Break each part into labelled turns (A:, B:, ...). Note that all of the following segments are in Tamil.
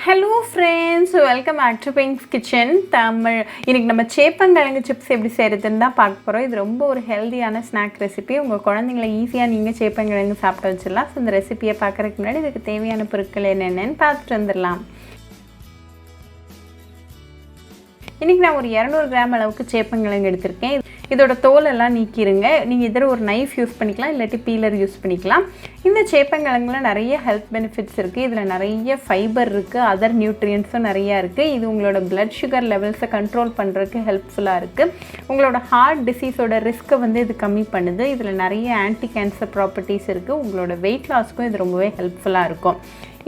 A: Hello friends, welcome back to Pink's Kitchen Tamil. இன்னைக்கு நம்ம சேப்பங்கிழங்கு சிப்ஸ் எப்படி செய்யறதுன்னு தான் பார்க்க போறோம். இது ரொம்ப ஒரு ஹெல்தியான ஸ்நாக் ரெசிபி. உங்க குழந்தைகளை ஈஸியா நீங்க சேப்பங்கிழங்கு சாப்பிட வச்சிடலாம். இந்த ரெசிபியை பார்க்கறதுக்கு முன்னாடி இதுக்கு தேவையான பொருட்கள் என்னென்னன்னு பார்த்துட்டு வந்துடலாம். இன்னைக்கு நான் ஒரு 200 கிராம் அளவுக்கு சேப்பங்கிழங்கு எடுத்திருக்கேன். இதோட தோல் எல்லாம் நீக்கிருங்க. நீங்க இதர ஒரு நைஃப் யூஸ் பண்ணிக்கலாம் இல்லாட்டி பீலர் யூஸ் பண்ணிக்கலாம். இந்த சேப்பங்கிழங்குல நிறைய ஹெல்த் பெனிஃபிட்ஸ் இருக்கு. இதுல நிறைய ஃபைபர் இருக்கு, அதர் நியூட்ரியன்ட்ஸும் நிறைய இருக்கு. இது உங்களோட blood sugar லெவல்ஸை கண்ட்ரோல் பண்றதுக்கு ஹெல்ப்ஃபுல்லா இருக்கு. உங்களோட ஹார்ட் டிசீஸோட ரிஸ்க்கை இது கம்மி பண்ணுது. இதுல நிறைய ஆன்டி கேன்சர் ப்ராப்பர்ட்டிஸ் இருக்கு. உங்களோட வெயிட் லாஸ்க்கும் இது ரொம்பவே ஹெல்ப்ஃபுல்லா இருக்கும்.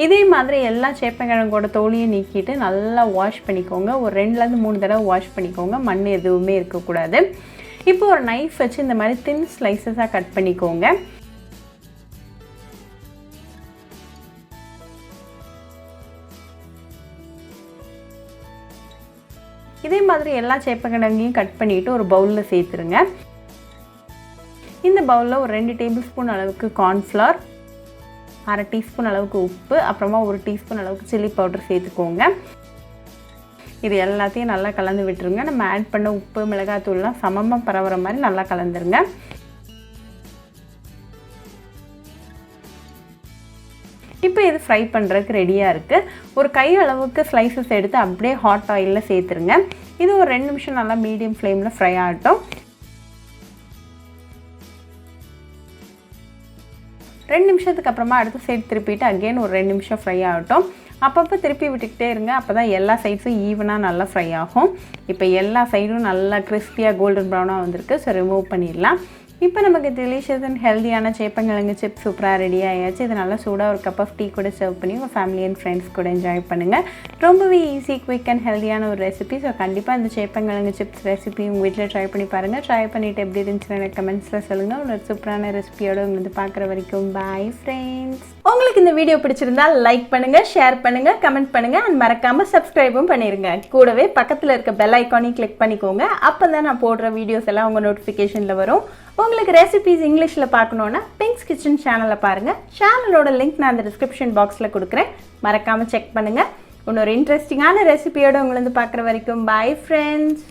A: இதே மாதிரி எல்லா சேப்பங்கிழங்கோட தோலையும் நீக்கிட்டு நல்லா வாஷ் பண்ணிக்கோங்க. ஒரு 2லேருந்து 3 தடவை வாஷ் பண்ணிக்கோங்க. மண் எதுவுமே இருக்கக்கூடாது. இப்போ ஒரு நைஃப் வச்சு இந்த மாதிரி தின் ஸ்லைசஸாக கட் பண்ணிக்கோங்க. இதே மாதிரி எல்லா சேப்பங்கிழங்கையும் கட் பண்ணிட்டு ஒரு பவுலில் சேர்த்துருங்க. இந்த பவுலில் ஒரு 2 டேபிள் ஸ்பூன் அளவுக்கு கார்ன்ஃப்ளவர், 1/2 டீஸ்பூன் அளவுக்கு உப்பு, அப்புறமா 1 டீஸ்பூன் அளவுக்கு சில்லி பவுடர் சேர்த்துக்கோங்க. இது எல்லாத்தையும் நல்லா கலந்து விட்டுருங்க. நம்ம ஆட் பண்ண உப்பு மிளகாத்தூள்லாம் சமமாக பரவுற மாதிரி நல்லா கலந்துருங்க. இப்போ இது ஃப்ரை பண்ணுறதுக்கு ரெடியாக இருக்குது. ஒரு கை அளவுக்கு ஸ்லைசஸ் எடுத்து அப்படியே ஹாட் ஆயிலில் சேர்த்துருங்க. இது ஒரு 2 நிமிஷம் நல்லா மீடியம் ஃப்ளேமில் ஃப்ரை ஆகட்டும். 2 நிமிஷத்துக்கு அப்புறமா அடுத்த சைடு திருப்பிட்டு அகெயின் ஒரு 2 நிமிஷம் ஃப்ரை ஆகட்டும். அப்பப்போ திருப்பி விட்டுக்கிட்டே இருங்க. அப்போ தான் எல்லா சைட்ஸும் ஈவனாக நல்லா ஃப்ரை ஆகும். இப்போ எல்லா சைடும் நல்லா கிறிஸ்பியாக கோல்டன் ப்ரௌனாக வந்திருக்கு. ஸோ ரிமூவ் பண்ணிடலாம். இப்போ நமக்கு டெலிஷியஸ் அண்ட் ஹெல்தியான சேப்பங்கிழங்கு சிப்ஸ் சூப்பராக ரெடி ஆயாச்சு. இது நல்லா சூடாக ஒரு கப் ஆஃப் டீ கூட சர்வ் பண்ணி உங்கள் ஃபேமிலி அண்ட் ஃப்ரெண்ட்ஸ் கூட என்ஜாய் பண்ணுங்கள். ரொம்பவே ஈஸி, குயிக் அண்ட் ஹெல்தியான ஒரு ரெசிபி. ஸோ கண்டிப்பாக இந்த சேப்பங்கிழங்கு சிப்ஸ் ரெசிபி உங்கள் வீட்டில் ட்ரை பண்ணி பாருங்கள். ட்ரை பண்ணிவிட்டு எப்படி இருந்துச்சுன்னு எனக்கு கமெண்ட்ஸில் சொல்லுங்கள். ஒரு சூப்பரான ரெசிபியோடு உங்களுக்கு பார்க்குற வரைக்கும் பாய் ஃப்ரெண்ட்ஸ். உங்களுக்கு இந்த வீடியோ பிடிச்சிருந்தா லைக் பண்ணுங்கள், ஷேர் பண்ணுங்கள், கமெண்ட் பண்ணுங்கள் அண்ட் மறக்காமல் சப்ஸ்கிரைபும் பண்ணிடுங்க. கூடவே பக்கத்தில் இருக்க பெல் ஐக்கானையும் கிளிக் பண்ணிக்கோங்க. அப்போ தான் நான் போடுற வீடியோஸ் எல்லாம் உங்கள் நோட்டிஃபிகேஷனில் வரும். உங்களுக்கு ரெசிபிஸ் இங்கிலீஷில் பார்க்கணுன்னா பிங்க்ஸ் கிச்சன் சேனலை பாருங்கள். சேனலோட லிங்க் நான் அந்த டிஸ்கிரிப்ஷன் பாக்ஸில் கொடுக்குறேன். மறக்காமல் செக் பண்ணுங்கள். இன்னொரு இன்ட்ரெஸ்டிங்கான ரெசிபியோடு உங்களை பார்க்குற வரைக்கும் பாய் ஃப்ரெண்ட்ஸ்.